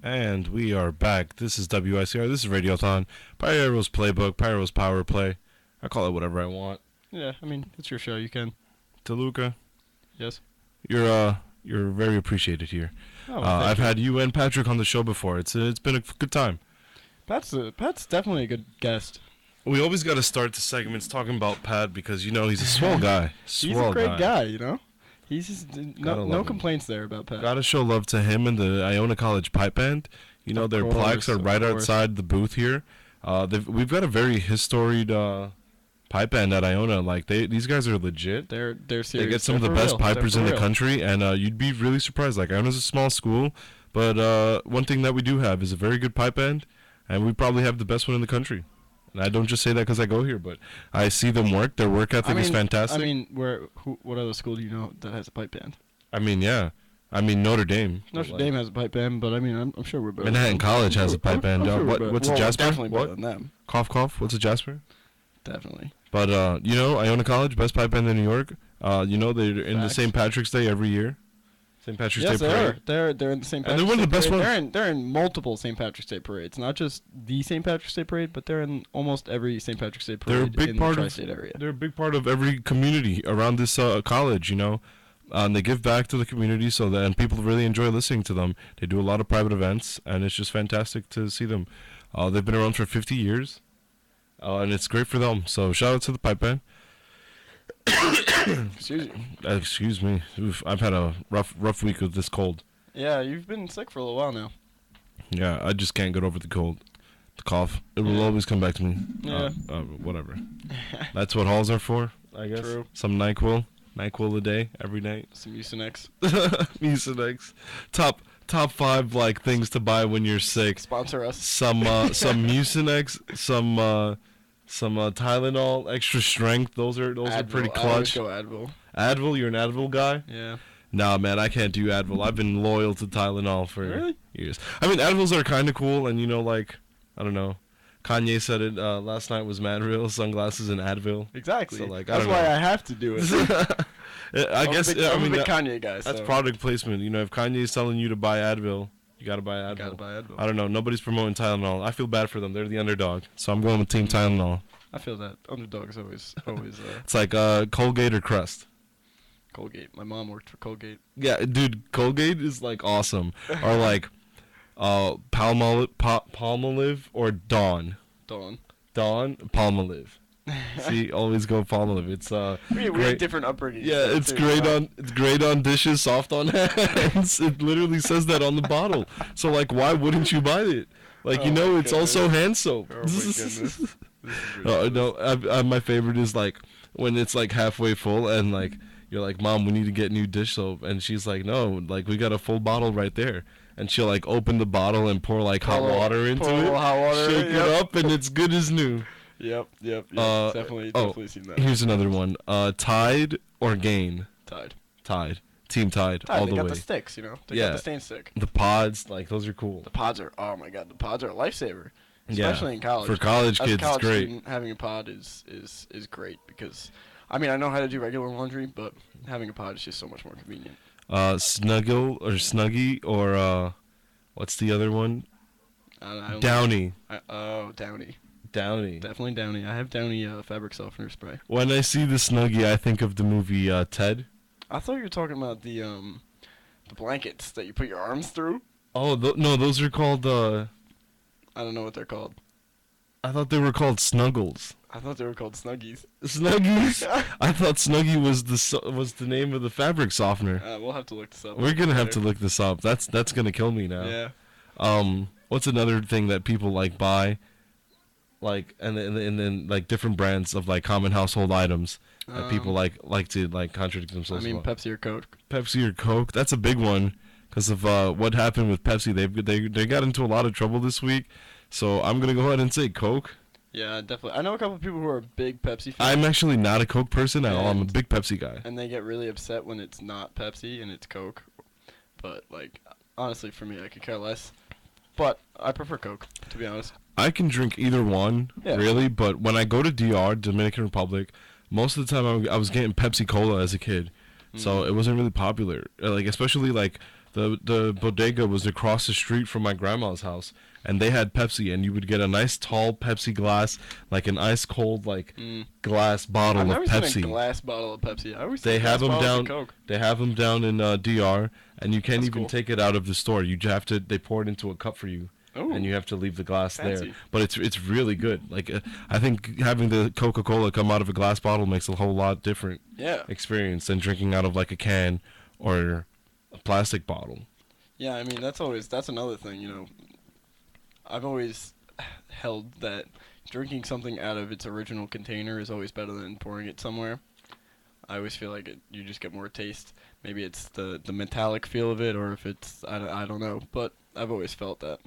And we are back. This is WICR. This is Radiothon. Pyro's Playbook. Pyro's Power Play. I call it whatever I want. Yeah, I mean, it's your show. You can. DeLuca, Yes. you're very appreciated here. Oh, well, I've thank you. had you and Patrick on the show before. It's been a good time. Pat's definitely a good guest. We always got to start the segments talking about Pat because he's a swell guy. He's a great guy, you know. He's just Gotta no love him. complaints there about Pat. Gotta show love to him and the Iona College Pipe Band. Of Their course, plaques are right of course. outside the booth here. We've got a very historied pipe band at Iona. Like these guys are legit. They're serious. They get some of They're the for best real. pipers They're in for the real. country, and you'd be really surprised. Like Iona's a small school, but one thing that we do have is a very good pipe band, and we probably have the best one in the country. And I don't just say that because I go here, but I see them work. Their work ethic is fantastic. I mean, what other school do you know that has a pipe band? Yeah. Notre Dame. Notre Dame has a pipe band, but I mean, I'm sure we're better. Manhattan College has a pipe band. I'm sure we're better. What's a Well, Jasper? Definitely better What? than them. Cough, cough. What's a Jasper? Definitely. But Iona College, best pipe band in New York. They're in the Facts. St. Patrick's Day every year. St. Patrick's Yes, Day they parade. are. They're in the St. And Patrick's they're one of the Day best parade. ones. They're in multiple St. Patrick's Day parades, not just the St. Patrick's Day parade, but they're in almost every St. Patrick's Day They're a parade big in part the of tri-state area. They're a big part of every community around this college. And they give back to the community and people really enjoy listening to them. They do a lot of private events, and it's just fantastic to see them. They've been around for 50 years, and it's great for them. So shout out to the pipe band. Excuse you. Excuse me. Oof, I've had a rough week with this cold. Yeah, you've been sick for a little while now. Yeah, I just can't get over the cold. The cough. It will Yeah. always come back to me. Yeah. Whatever. That's what halls are for, I guess. True. Some NyQuil. NyQuil a day, every night. Some Mucinex. Mucinex. Top 5 things to buy when you're sick. Sponsor us. Some Mucinex, some Tylenol, extra strength. Those are pretty I always clutch. go Advil. Advil, you're an Advil guy? Yeah. Nah, man, I can't do Advil. I've been loyal to Tylenol for Really? years. I mean, Advils are kind of cool, and I don't know. Kanye said it last night was mad real. Sunglasses and Advil. Exactly. So, I That's don't why know. I have to do it. I guess. I'm a big that- Kanye guy. that's so. product placement. If Kanye's telling you to buy Advil, you gotta buy Advil. Gotta buy Advil. I don't know. Nobody's promoting Tylenol. I feel bad for them. They're the underdog, so I'm going with Team Tylenol. I feel that underdog is always It's like Colgate or Crest. Colgate. My mom worked for Colgate. Yeah, dude, Colgate is awesome. Or Palmolive or Dawn. Dawn. Dawn, Palmolive. See, always go Palmolive. It's We have great. different upbringings. Yeah, though, it's too, great huh? on dishes, soft on hands. It literally says that on the bottle. So why wouldn't you buy it? Oh It's my also hand soap. Oh my goodness. This is No, my favorite is when it's halfway full and you're like, Mom, we need to get new dish soap, and she's like, no, we got a full bottle right there, and she'll open the bottle and pour hot water into pour a it, little hot water, shake yep. it up, and it's good as new. Yep. Definitely seen that. Here's another one. Tide or Gain? Tide. Team Tide, all They the got way. the sticks, They Yeah. got the stain stick. The pods, those are cool. The pods are, oh my god, the pods are a lifesaver. Yeah. Especially in college. For college As a kids, college it's great. student, having a pod is great because, I know how to do regular laundry, but having a pod is just so much more convenient. Snuggle or Snuggie or what's the other one? I don't Downy. Downy. Downy. Definitely Downy. I have Downy fabric softener spray. When I see the Snuggie, I think of the movie Ted. I thought you were talking about the blankets that you put your arms through. Oh, no, those are called, I don't know what they're called. I thought they were called Snuggles. I thought they were called Snuggies. Snuggies? I thought Snuggie was the name of the fabric softener. We'll have to look this up. We're gonna have to look this up. That's gonna kill me now. Yeah. What's another thing that people buy? And then different brands of common household items that people like to contradict themselves about. Pepsi or Coke. Pepsi or Coke. That's a big one because of what happened with Pepsi. They got into a lot of trouble this week. So I'm gonna go ahead and say Coke. Yeah, definitely. I know a couple of people who are big Pepsi fans. I'm actually not a Coke person at all. I'm a big Pepsi guy. And they get really upset when it's not Pepsi and it's Coke. But honestly, for me, I could care less. But I prefer Coke, to be honest. I can drink either one, really, but when I go to DR, Dominican Republic, most of the time I was getting Pepsi Cola as a kid, so it wasn't really popular. Especially The bodega was across the street from my grandma's house, and they had Pepsi, and you would get a nice tall Pepsi glass, like an ice cold glass bottle I've of never Pepsi. seen a glass bottle of Pepsi. I always They think have glass them bottles down. of Coke. They have them down in DR, and you can't That's even cool. take it out of the store. You have to. They pour it into a cup for you, Ooh, and you have to leave the glass there. fancy. But it's really good. Like I think having the Coca-Cola come out of a glass bottle makes a whole lot different Yeah. experience than drinking out of like a can or a plastic bottle. Yeah, I mean that's another thing, you know. I've always held that drinking something out of its original container is always better than pouring it somewhere. I always feel like you just get more taste. Maybe it's the metallic feel of it, or if it's I don't know, but I've always felt that.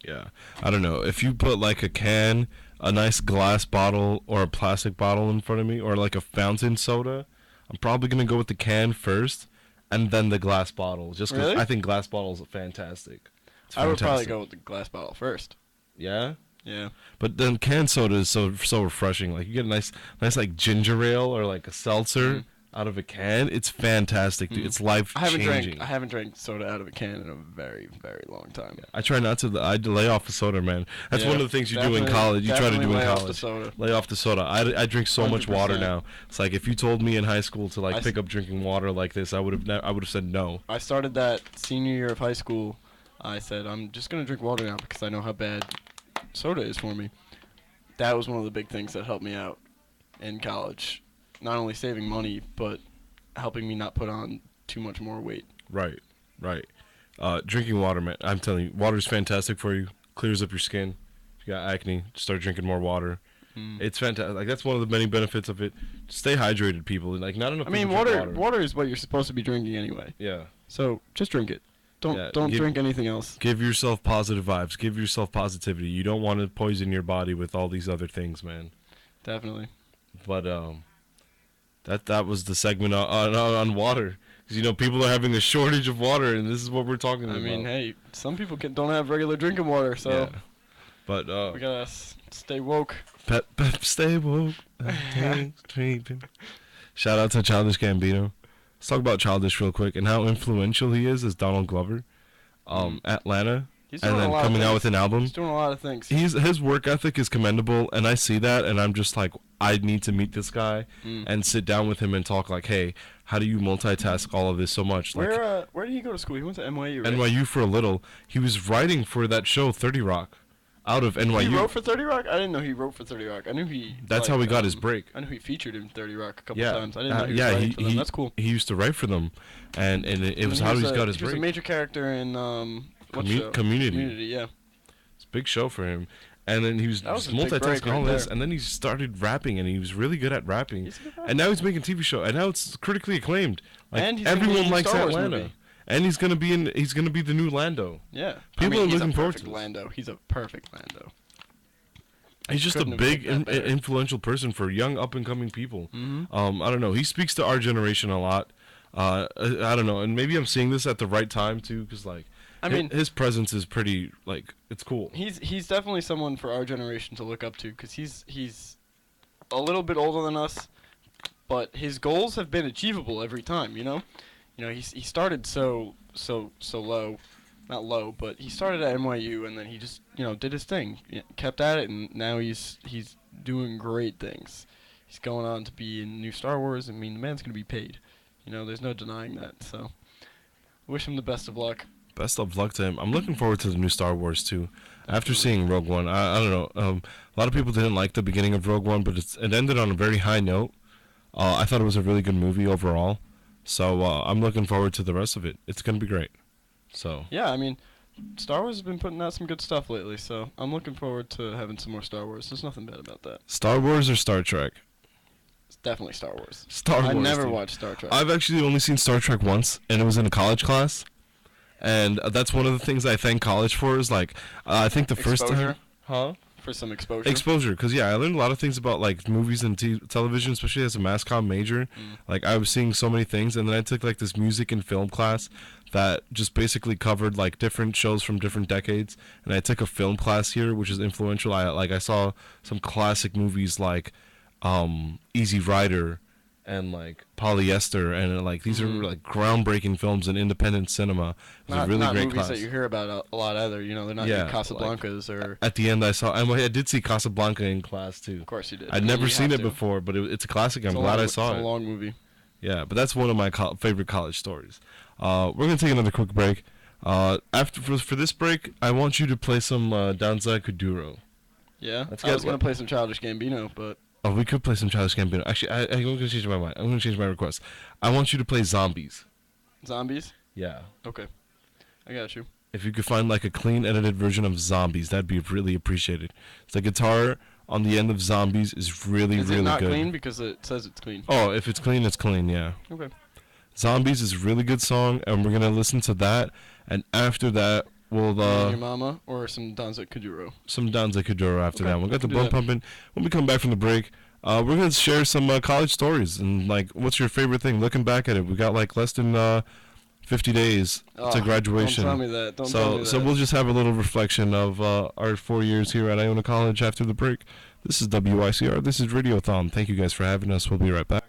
Yeah, I don't know. If you put like a can, a nice glass bottle, or a plastic bottle in front of me, or like a fountain soda, I'm probably gonna go with the can first, and then the glass bottle. Just 'cause Really? I think glass bottles are fantastic. It's I would probably fantastic. go with the glass bottle first. Yeah, Yeah. but then canned soda is so refreshing. Like you get a nice like ginger ale or like a seltzer Mhm. out of a can. It's fantastic, dude. Mhm. It's life changing. I haven't drank soda out of a can in a very, very long time. I try not to. I lay off the soda, man. That's Yeah, one of the things you do in definitely- college. You try to definitely do in lay off the college. soda. Lay off the soda. I drink so much water 100%. now. It's like if you told me in high school to like I pick up drinking water like this, I would have said no. I started that senior year of high school. I said I'm just gonna drink water now because I know how bad soda is for me. That was one of the big things that helped me out in college. Not only saving money, but helping me not put on too much more weight. Right, right. Drinking water, man. I'm telling you, water is fantastic for you. Clears up your skin. If you got acne, start drinking more water. Mm. It's fantastic. Like that's one of the many benefits of it. Stay hydrated, people. Like not enough. I mean, people drink water is what you're supposed to be drinking anyway. Yeah. So just drink it. Don't Yeah, don't drink anything else. Give yourself positive vibes. Give yourself positivity. You don't want to poison your body with all these other things, man. Definitely. But that was the segment on water, because you know people are having a shortage of water, and this is what we're talking about. I mean, hey, some people don't have regular drinking water, so yeah. But we gotta stay woke. pep stay woke. Shout out to Childish Gambino. Let's talk about Childish real quick and how influential he is as Donald Glover. Atlanta, He's doing and a then lot of coming out things. with an album. He's doing a lot of things. His work ethic is commendable, and I see that, and I'm just like, I need to meet this guy Mm. and sit down with him and talk like, hey, how do you multitask all of this so much? Like Where did he go to school? He went to NYU, right? NYU for a little. He was writing for that show 30 Rock, out of NYU. He wrote for 30 Rock? I didn't know he wrote for 30 Rock. I knew he. That's how he got his break. I knew he featured in 30 Rock a couple Yeah, times. I didn't know he was writing for them. That's cool. He used to write for them, and it was And how he he's got his He was a break. major character in what show? Community. Community, yeah. It's a big show for him. And then he was That was just his big break multitasking all right this, there. and then he started rapping, and he was really good at rapping. He's a good rapper. And now he's making TV show, and now it's critically acclaimed. Like And he's gonna be everyone in likes Star Wars Atlanta, movie. and he's gonna be the new Lando. Yeah. People are he's looking a forward to perfect this. Lando. He's a perfect Lando. He's just a couldn't have big, picked that better. influential person for young, up and coming people. Mhm. I don't know. He speaks to our generation a lot. I don't know, and maybe I'm seeing this at the right time too, because like, I mean, his presence is pretty like it's cool. he's definitely someone for our generation to look up to because he's a little bit older than us, but his goals have been achievable every time. You know, he started so low, not low, but he started at NYU and then he just did his thing, kept at it, and now he's doing great things. He's going on to be in new Star Wars. I mean, the man's gonna be paid. There's no denying that. So, wish him the best of luck. Best of luck to him. I'm looking forward to the new Star Wars too. After seeing Rogue One, I don't know. A lot of people didn't like the beginning of Rogue One, but it ended on a very high note. I thought it was a really good movie overall. So I'm looking forward to the rest of it. It's gonna be great. So Yeah, I mean, Star Wars has been putting out some good stuff lately, so I'm looking forward to having some more Star Wars. There's nothing bad about that. Star Wars or Star Trek? It's definitely Star Wars. Star Wars. I never dude. watched Star Trek. I've actually only seen Star Trek once, and it was in a college class. And that's one of the things I thank college for is like I think the first Exposure? time, For some exposure. exposure, because I learned a lot of things about like movies and television, especially as a mass comm major. Like I was seeing so many things, and then I took like this music and film class that just basically covered like different shows from different decades. And I took a film class here, which is influential. I saw some classic movies like Easy Rider and like Polyester, and like these are like groundbreaking films in independent cinema. It was a really not great movies class. that you hear about a lot either. You know, they're not Yeah, your Casablancas or. At the end, I did see Casablanca in class too. Of course you did. I'd never seen it before, but it's a classic. I'm glad I saw it. It's a long movie. Yeah, but that's one of my favorite college stories. We're gonna take another quick break. After for this break, I want you to play some Danza Kuduro. Yeah, I was gonna play some Childish Gambino, but. Oh, we could play some Childish Gambino. Actually, I'm going to change my mind. I'm going to change my request. I want you to play Zombies. Zombies? Yeah. Okay. I got you. If you could find like a clean edited version of Zombies, that'd be really appreciated. The guitar on the end of Zombies is really, really good. Is it not clean? Because it says it's clean. Oh, if it's clean, it's clean, yeah. Okay. Zombies is a really good song, and we're going to listen to that. And after that, we'll... Your Mama or some Danza Kuduro? Some Danza Kuduro after that. We'll get the do bone that. pumping. When we come back from the break, we're going to share some college stories. And, like, what's your favorite thing? Looking back at it, we got, like, less than 50 days to graduation. Don't tell me that. Don't tell me that. So we'll just have a little reflection of our 4 years here at Iona College after the break. This is WICR. This is Radiothon. Thank you guys for having us. We'll be right back.